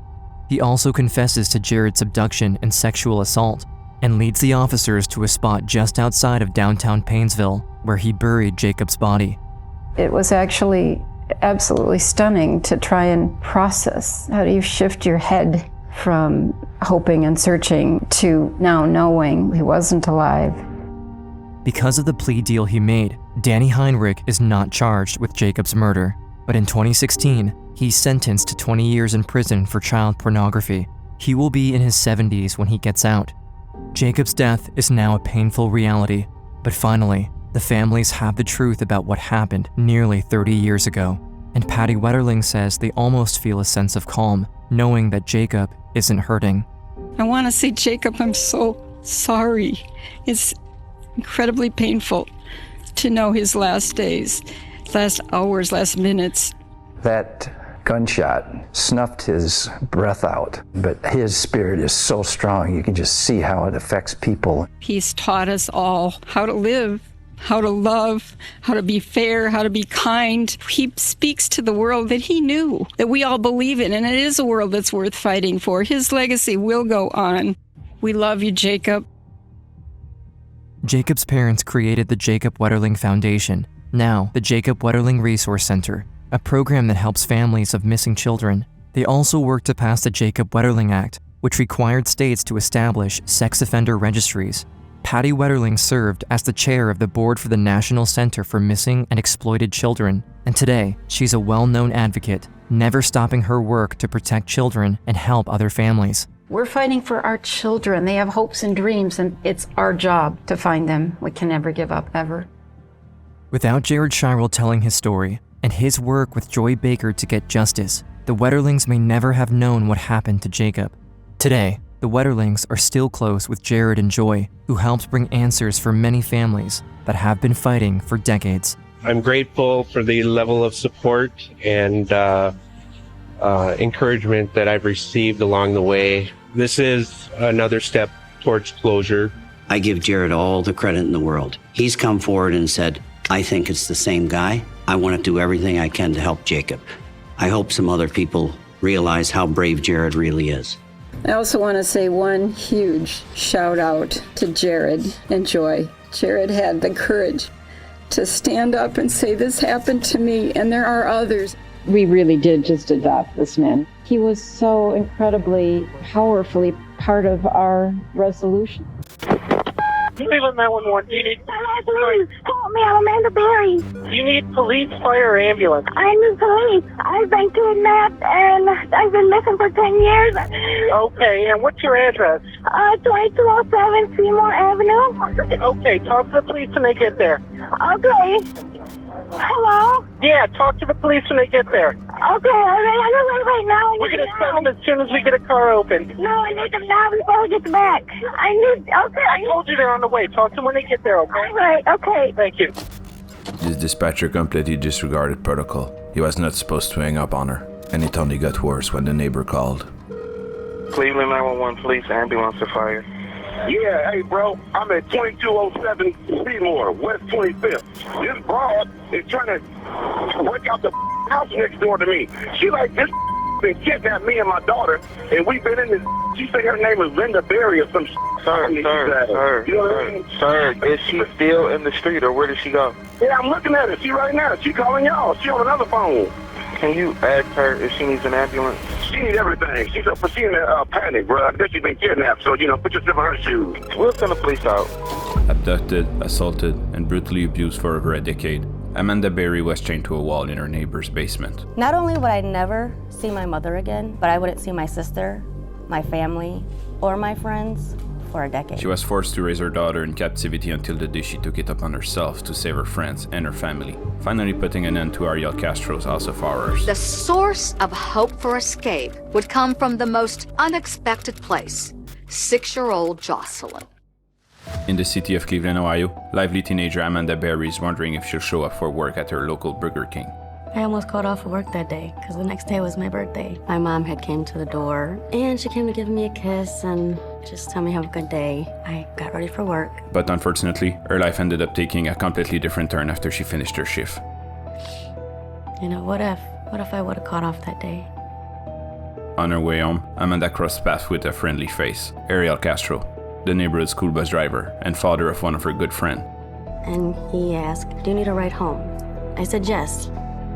He also confesses to Jared's abduction and sexual assault and leads the officers to a spot just outside of downtown Painesville where he buried Jacob's body. It was actually absolutely stunning to try and process. How do you shift your head from hoping and searching to now knowing he wasn't alive? Because of the plea deal he made, Danny Heinrich is not charged with Jacob's murder. But in 2016, he's sentenced to 20 years in prison for child pornography. He will be in his 70s when he gets out. Jacob's death is now a painful reality, but finally, the families have the truth about what happened nearly 30 years ago. And Patty Wetterling says they almost feel a sense of calm, knowing that Jacob isn't hurting. I want to say, Jacob, I'm so sorry. It's incredibly painful to know his last days, last hours, last minutes. That gunshot snuffed his breath out, but his spirit is so strong, you can just see how it affects people. He's taught us all how to live, how to love, how to be fair, how to be kind. He speaks to the world that he knew, that we all believe in, and it is a world that's worth fighting for. His legacy will go on. We love you, Jacob. Jacob's parents created the Jacob Wetterling Foundation, now the Jacob Wetterling Resource Center, a program that helps families of missing children. They also worked to pass the Jacob Wetterling Act, which required states to establish sex offender registries. Patty Wetterling served as the chair of the board for the National Center for Missing and Exploited Children, and today she's a well-known advocate, never stopping her work to protect children and help other families. We're fighting for our children. They have hopes and dreams, and it's our job to find them. We can never give up, ever. Without Jared Shirel telling his story and his work with Joy Baker to get justice, the Wetterlings may never have known what happened to Jacob. Today, the Wetterlings are still close with Jared and Joy, who helped bring answers for many families that have been fighting for decades. I'm grateful for the level of support and encouragement that I've received along the way. This is another step towards closure. I give Jared all the credit in the world. He's come forward and said, I think it's the same guy. I want to do everything I can to help Jacob. I hope some other people realize how brave Jared really is. I also want to say one huge shout out to Jared and Joy. Jared had the courage to stand up and say, this happened to me, and there are others. We really did just adopt this man. He was so incredibly powerfully part of our resolution. Cleveland 911. You need police. Help me, I'm Amanda Berry. You need police, fire, or ambulance. I need police. I've been kidnapped and I've been missing for 10 years. Okay, and what's your address? 2207 Seymour Avenue. Okay, talk to the police when they get there. Okay. Hello? Yeah, talk to the police when they get there. Okay, I'm right now. We're going to send them as soon as we get a car open. No, I need them now before we get back. I told you they're on the way. Talk to them when they get there, okay? All right, okay. Thank you. This dispatcher completely disregarded protocol. He was not supposed to hang up on her, and it only got worse when the neighbor called. Cleveland 911 police, ambulance or fire. Yeah, hey, bro, I'm at 2207 Seymour, West 25th. This broad is trying to break out the house next door to me. She like, this been kidnapped me and my daughter, and we've been in this. She said her name is Linda Berry or some Sir, you know what I mean? Sir, is she still in the street, or where did she go? Yeah, I'm looking at her. She right now. She calling y'all. She on another phone. Can you ask her if she needs an ambulance? She needs everything. She's in a panic, bro. I guess she's been kidnapped, so, put yourself in her shoes. We'll send the police out. Abducted, assaulted, and brutally abused for over a decade, Amanda Berry was chained to a wall in her neighbor's basement. Not only would I never see my mother again, but I wouldn't see my sister, my family, or my friends for a decade. She was forced to raise her daughter in captivity until the day she took it upon herself to save her friends and her family, finally putting an end to Ariel Castro's House of Horrors. The source of hope for escape would come from the most unexpected place, 6-year-old Jocelyn. In the city of Cleveland, Ohio, lively teenager Amanda Berry is wondering if she'll show up for work at her local Burger King. I almost called off of work that day because the next day was my birthday. My mom had came to the door and she came to give me a kiss and just tell me have a good day. I got ready for work. But unfortunately, her life ended up taking a completely different turn after she finished her shift. You know, what if I would have called off that day? On her way home, Amanda crossed paths with a friendly face, Ariel Castro, the neighborhood school bus driver and father of one of her good friends. And he asked, do you need a ride home? I said yes.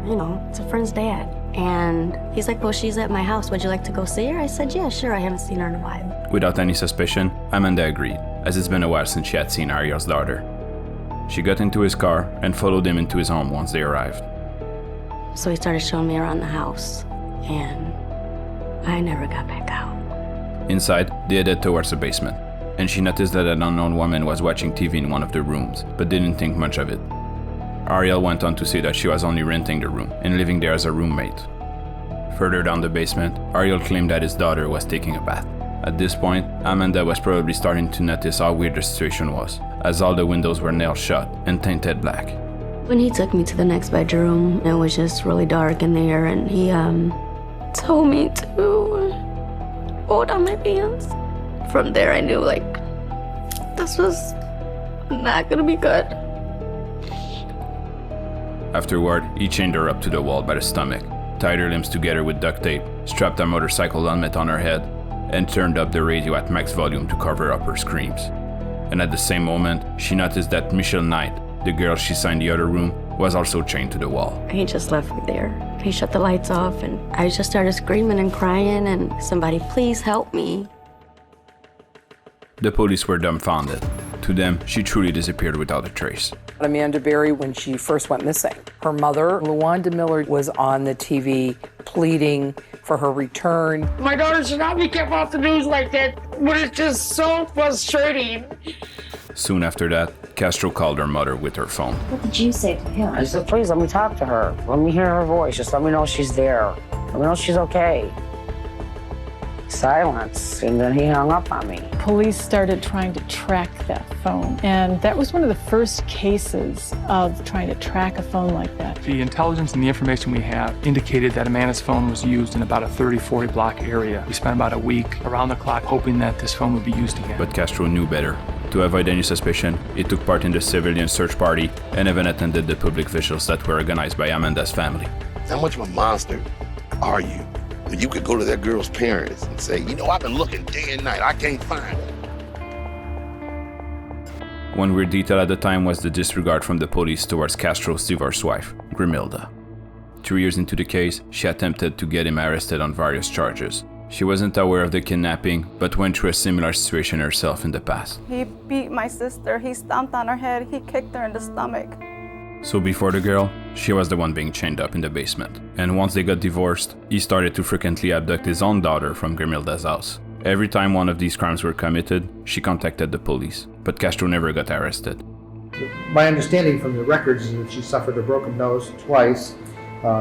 You know, it's a friend's dad. And he's like, well, she's at my house. Would you like to go see her? I said, yeah, sure. I haven't seen her in a while. Without any suspicion, Amanda agreed, as it's been a while since she had seen Ariel's daughter. She got into his car and followed him into his home once they arrived. So he started showing me around the house, and I never got back out. Inside, they headed towards the basement, and she noticed that an unknown woman was watching TV in one of the rooms, but didn't think much of it. Ariel went on to say that she was only renting the room and living there as a roommate. Further down the basement, Ariel claimed that his daughter was taking a bath. At this point, Amanda was probably starting to notice how weird the situation was, as all the windows were nailed shut and tinted black. When he took me to the next bedroom, it was just really dark in there, and he told me to hold on my pants. From there, I knew, like, this was not gonna be good. Afterward, he chained her up to the wall by the stomach, tied her limbs together with duct tape, strapped a motorcycle helmet on her head, and turned up the radio at max volume to cover up her screams. And at the same moment, she noticed that Michelle Knight, the girl she saw in the other room, was also chained to the wall. He just left me there. He shut the lights off, and I just started screaming and crying, and somebody, please help me. The police were dumbfounded. To them, she truly disappeared without a trace. Amanda Berry, when she first went missing, her mother, LaWanda Miller, was on the TV pleading for her return. My daughter should not be kept off the news like that, but it's just so frustrating. Soon after that, Castro called her mother with her phone. What did you say to him? I said, please let me talk to her. Let me hear her voice. Just let me know she's there. Let me know she's okay. Silence, and then he hung up on me. Police started trying to track that phone, and that was one of the first cases of trying to track a phone like that. The intelligence and the information we have indicated that Amanda's phone was used in about a 30-40 block area. We spent about a week around the clock hoping that this phone would be used again. But Castro knew better. To avoid any suspicion, he took part in the civilian search party and even attended the public vigils that were organized by Amanda's family. How much of a monster are you? You could go to that girl's parents and say, you know, I've been looking day and night, I can't find her. One weird detail at the time was the disregard from the police towards Castro's divorced wife, Grimilda. 3 years into the case, she attempted to get him arrested on various charges. She wasn't aware of the kidnapping, but went through a similar situation herself in the past. He beat my sister, he stomped on her head, he kicked her in the stomach. So before the girl, she was the one being chained up in the basement. And once they got divorced, he started to frequently abduct his own daughter from Grimilda's house. Every time one of these crimes were committed, she contacted the police, but Castro never got arrested. My understanding from the records is that she suffered a broken nose twice.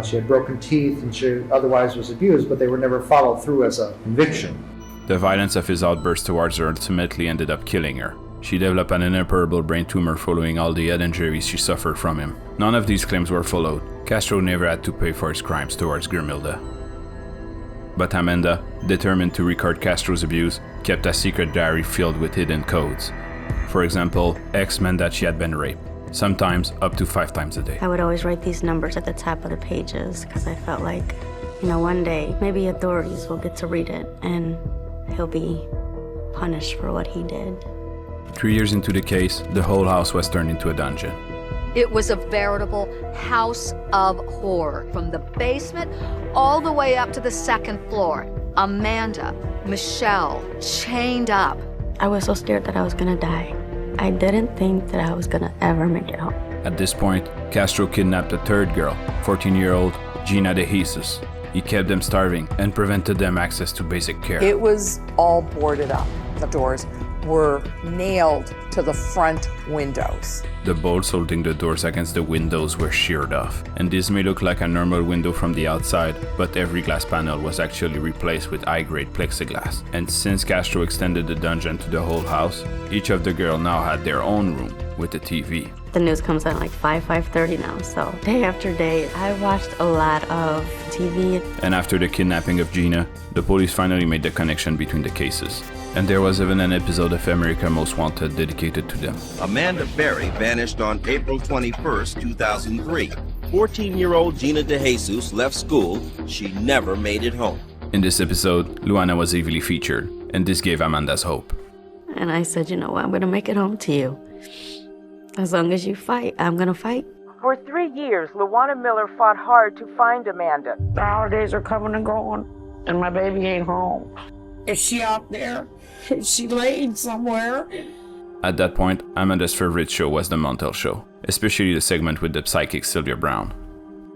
She had broken teeth and she otherwise was abused, but they were never followed through as a conviction. The violence of his outburst towards her ultimately ended up killing her. She developed an inoperable brain tumor following all the head injuries she suffered from him. None of these claims were followed. Castro never had to pay for his crimes towards Grimilda. But Amanda, determined to record Castro's abuse, kept a secret diary filled with hidden codes. For example, X meant that she had been raped, sometimes up to 5 times a day. I would always write these numbers at the top of the pages because I felt like, you know, one day maybe authorities will get to read it and he'll be punished for what he did. 3 years into the case, the whole house was turned into a dungeon. It was a veritable house of horror. From the basement all the way up to the 2nd floor. Amanda, Michelle, chained up. I was so scared that I was gonna die. I didn't think that I was gonna ever make it home. At this point, Castro kidnapped a third girl, 14-year-old Gina de Jesus. He kept them starving and prevented them access to basic care. It was all boarded up. The doors were nailed to the front windows. The bolts holding the doors against the windows were sheared off, and this may look like a normal window from the outside, but every glass panel was actually replaced with high-grade plexiglass. And since Castro extended the dungeon to the whole house, each of the girls now had their own room with a TV. The news comes out like 5:30 now, so day after day, I watched a lot of TV. And after the kidnapping of Gina, the police finally made the connection between the cases. And there was even an episode of America Most Wanted dedicated to them. Amanda Berry vanished on April 21st, 2003. 14-year-old Gina DeJesus left school. She never made it home. In this episode, Luana was heavily featured, and this gave Amanda's hope. And I said, you know what, I'm gonna make it home to you. As long as you fight, I'm gonna fight. For 3 years, Luana Miller fought hard to find Amanda. The holidays are coming and going, and my baby ain't home. Is she out there? Is she laid somewhere? At that point, Amanda's favorite show was the Montel Show, especially the segment with the psychic Sylvia Brown.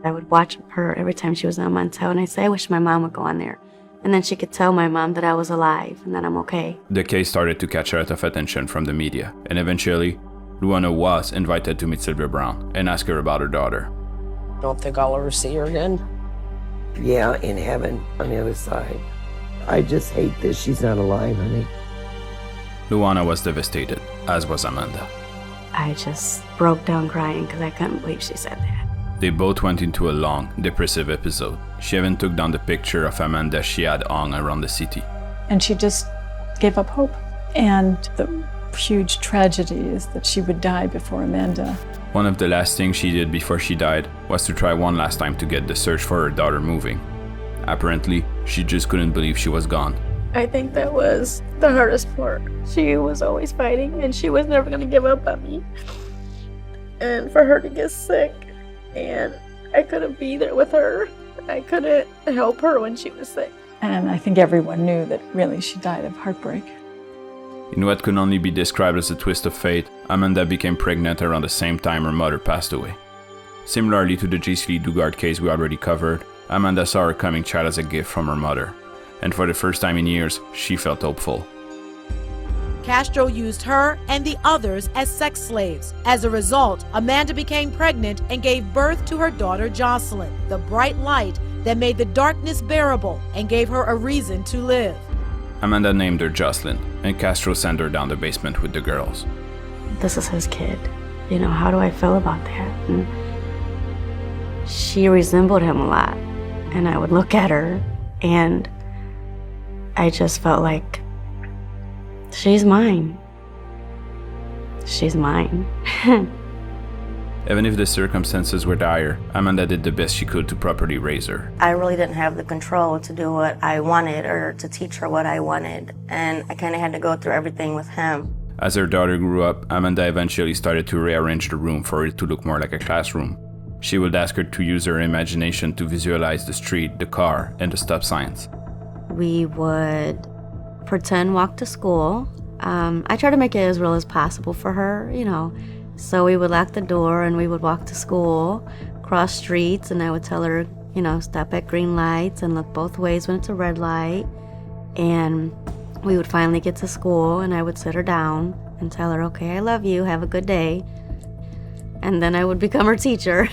I would watch her every time she was on Montel, and I'd say, I wish my mom would go on there. And then she could tell my mom that I was alive and that I'm okay. The case started to catch a lot of attention from the media, and eventually, Luana was invited to meet Sylvia Brown and ask her about her daughter. Don't think I'll ever see her again. Yeah, in heaven, on the other side. I just hate that she's not alive, honey. Luana was devastated, as was Amanda. I just broke down crying because I couldn't believe she said that. They both went into a long, depressive episode. She even took down the picture of Amanda she had hung around the city. And she just gave up hope. And the huge tragedy is that she would die before Amanda. One of the last things she did before she died was to try one last time to get the search for her daughter moving. Apparently, she just couldn't believe she was gone. I think that was the hardest part. She was always fighting, and she was never going to give up on me. And for her to get sick, and I couldn't be there with her. I couldn't help her when she was sick. And I think everyone knew that really she died of heartbreak. In what could only be described as a twist of fate, Amanda became pregnant around the same time her mother passed away. Similarly to the J.C. Lee Dugard case we already covered, Amanda saw her coming child as a gift from her mother. And for the first time in years, she felt hopeful. Castro used her and the others as sex slaves. As a result, Amanda became pregnant and gave birth to her daughter Jocelyn, the bright light that made the darkness bearable and gave her a reason to live. Amanda named her Jocelyn, and Castro sent her down the basement with the girls. This is his kid. You know, how do I feel about that? And she resembled him a lot. And I would look at her, and I just felt like, she's mine. She's mine. Even if the circumstances were dire, Amanda did the best she could to properly raise her. I really didn't have the control to do what I wanted or to teach her what I wanted. And I kind of had to go through everything with him. As her daughter grew up, Amanda eventually started to rearrange the room for it to look more like a classroom. She would ask her to use her imagination to visualize the street, the car, and the stop signs. We would pretend walk to school. I try to make it as real as possible for her, you know. So we would lock the door and we would walk to school, cross streets, and I would tell her, you know, stop at green lights and look both ways when it's a red light. And we would finally get to school and I would sit her down and tell her, okay, I love you, have a good day. And then I would become her teacher.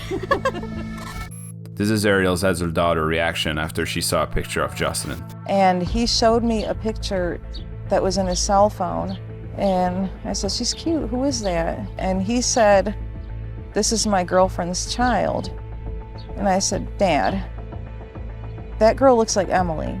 This is Ariel's adult daughter reaction after she saw a picture of Jocelyn. And he showed me a picture that was in his cell phone. And I said, she's cute, who is that? And he said, this is my girlfriend's child. And I said, Dad, that girl looks like Emily.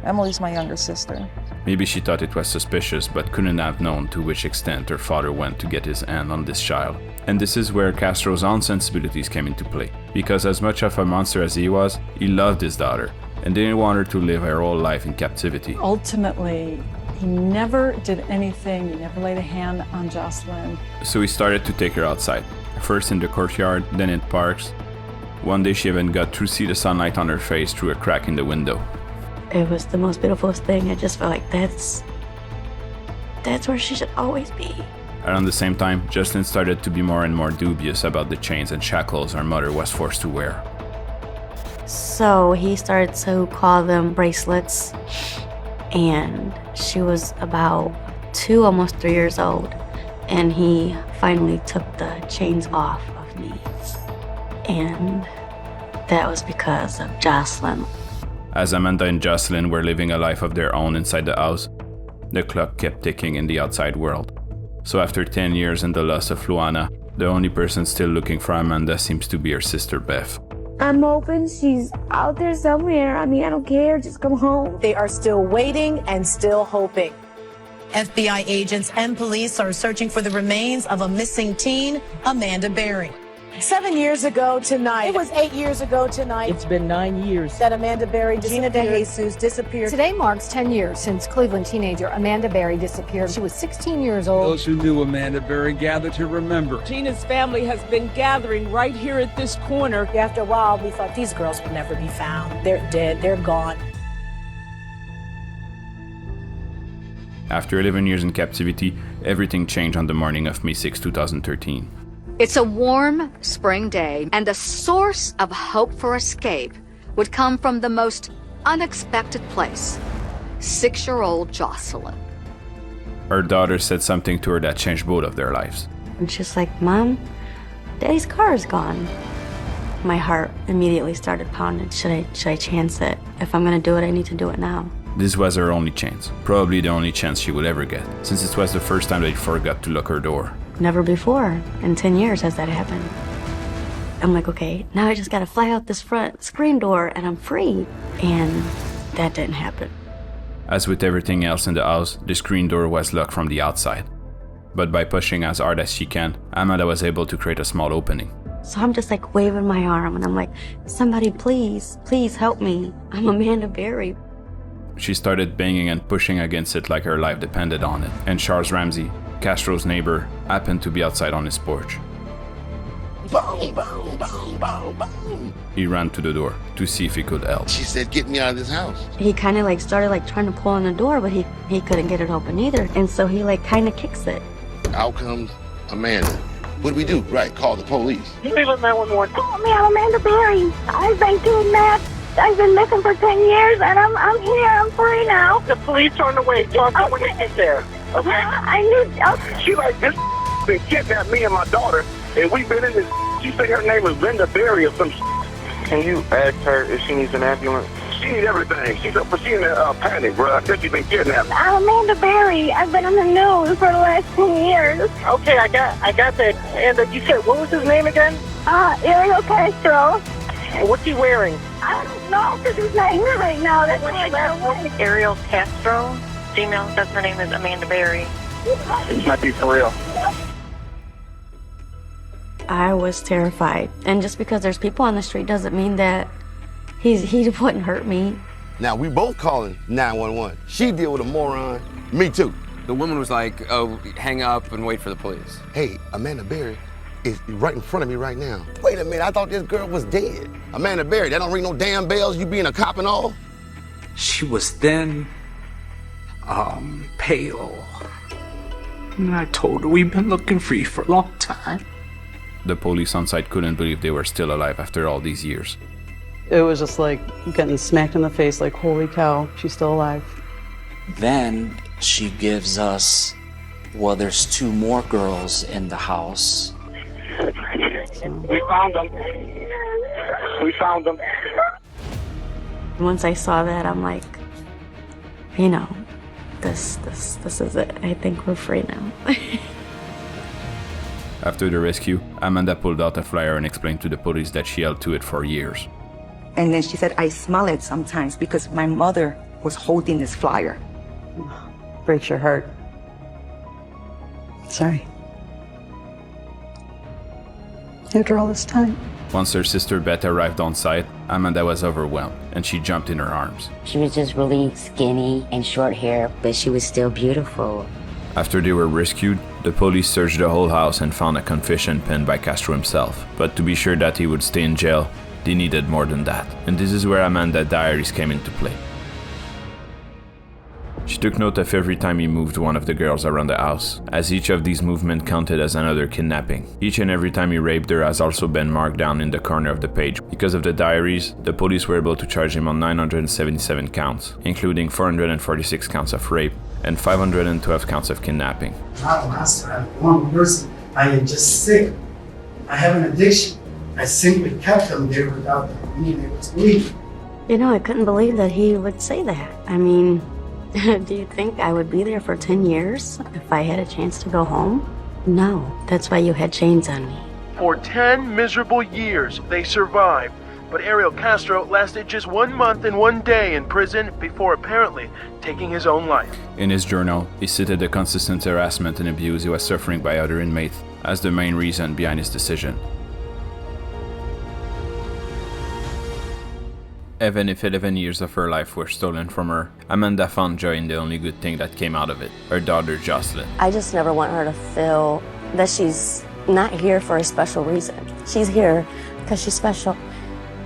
Emily's my younger sister. Maybe she thought it was suspicious, but couldn't have known to which extent her father went to get his hand on this child. And this is where Castro's own sensibilities came into play. Because as much of a monster as he was, he loved his daughter, and didn't want her to live her whole life in captivity. Ultimately, he never did anything, he never laid a hand on Jocelyn. So he started to take her outside, first in the courtyard, then in parks. One day she even got to see the sunlight on her face through a crack in the window. It was the most beautiful thing. I just felt like that's where she should always be. Around the same time, Jocelyn started to be more and more dubious about the chains and shackles her mother was forced to wear. So he started to call them bracelets, and she was about 2, almost 3 years old, and he finally took the chains off of me. And that was because of Jocelyn. As Amanda and Jocelyn were living a life of their own inside the house, the clock kept ticking in the outside world. So after 10 years and the loss of Luana, the only person still looking for Amanda seems to be her sister Beth. I'm hoping she's out there somewhere. I mean, I don't care, just come home. They are still waiting and still hoping. FBI agents and police are searching for the remains of a missing teen, Amanda Berry. 7 years ago tonight. It was 8 years ago tonight. It's been 9 years. That Amanda Berry Gina DeJesus disappeared. Today marks 10 years since Cleveland teenager Amanda Berry disappeared. She was 16 years old. Those who knew Amanda Berry gathered to remember. Gina's family has been gathering right here at this corner. After a while, we thought these girls would never be found. They're dead. They're gone. After 11 years in captivity, everything changed on the morning of May 6, 2013. It's a warm spring day, and the source of hope for escape would come from the most unexpected place. 6-year-old Jocelyn. Her daughter said something to her that changed both of their lives. And she's like, Mom, Daddy's car is gone. My heart immediately started pounding. Should I chance it? If I'm gonna do it, I need to do it now. This was her only chance, probably the only chance she would ever get, since it was the first time they forgot to lock her door. Never before in 10 years has that happened. I'm like, okay, now I just gotta fly out this front screen door and I'm free. And that didn't happen. As with everything else in the house, the screen door was locked from the outside. But by pushing as hard as she can, Amanda was able to create a small opening. So I'm just like waving my arm and I'm like, somebody please help me. I'm Amanda Berry. She started banging and pushing against it like her life depended on it. And Charles Ramsey, Castro's neighbor, happened to be outside on his porch. Boom, boom, boom, boom, boom. He ran to the door to see if he could help. She said, get me out of this house. He kind of like started like trying to pull on the door, but he couldn't get it open either. And so he like kind of kicks it. Out comes Amanda. What do we do? Right, call the police. You leave a 911. Call me, I'm Amanda Berry. I've been doing that. I've been missing for 10 years, and I'm here. I'm free now. The police are on the way. Talk to when they get there. Okay? I need... Okay. She like, this been kidnapped me and my daughter, and we've been in this... She said her name is Linda Berry or some... Can you ask her if she needs an ambulance? She needs everything. She's in a panic, bro. I said she's been kidnapped. I'm Amanda Berry. I've been on the news for the last 10 years. Okay, I got that. And you said, what was his name again? Ariel Castro. And what's he wearing? I don't know, because he's not here right now. That's why I got away. Ariel Castro, female, that's her name is Amanda Berry. This might be for real. I was terrified. And just because there's people on the street doesn't mean that he wouldn't hurt me. Now, we both calling 911. She deal with a moron. Me too. The woman was like, oh, hang up and wait for the police. Hey, Amanda Berry is right in front of me right now. Wait a minute, I thought this girl was dead. Amanda Berry, that don't ring no damn bells, you being a cop and all? She was thin, pale. And I told her, we've been looking for you for a long time. The police on site couldn't believe they were still alive after all these years. It was just like getting smacked in the face, like, holy cow, she's still alive. Then she gives us, well, there's 2 more girls in the house. We found them. We found them. Once I saw that, I'm like, you know, this is it. I think we're free now. After the rescue, Amanda pulled out a flyer and explained to the police that she held to it for years. And then she said, I smell it sometimes because my mother was holding this flyer. Breaks your heart. Sorry. After all this time. Once her sister Beth arrived on site, Amanda was overwhelmed and she jumped in her arms. She was just really skinny and short hair, but she was still beautiful. After they were rescued, the police searched the whole house and found a confession penned by Castro himself. But to be sure that he would stay in jail, they needed more than that. And this is where Amanda's diaries came into play. She took note of every time he moved one of the girls around the house, as each of these movements counted as another kidnapping. Each and every time he raped her has also been marked down in the corner of the page. Because of the diaries, the police were able to charge him on 977 counts, including 446 counts of rape and 512 counts of kidnapping. Not a monster, I'm a normal person. I am just sick. I have an addiction. I simply kept them there without them being able to leave. You know, I couldn't believe that he would say that. I mean, do you think I would be there for 10 years if I had a chance to go home? No, that's why you had chains on me. For 10 miserable years, they survived. But Ariel Castro lasted just 1 month and 1 day in prison before apparently taking his own life. In his journal, he cited the consistent harassment and abuse he was suffering by other inmates as the main reason behind his decision. Even if 11 years of her life were stolen from her, Amanda found joy in the only good thing that came out of it, her daughter Jocelyn. I just never want her to feel that she's not here for a special reason. She's here because she's special,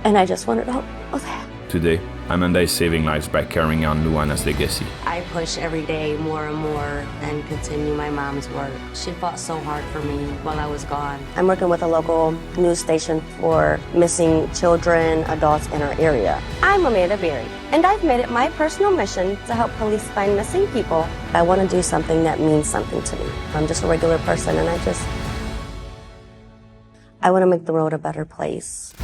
and I just want her to know that. Today, Amanda is saving lives by carrying on Luana's legacy. I push every day more and more and continue my mom's work. She fought so hard for me while I was gone. I'm working with a local news station for missing children, adults in our area. I'm Amanda Berry, and I've made it my personal mission to help police find missing people. I want to do something that means something to me. I'm just a regular person, and I want to make the world a better place.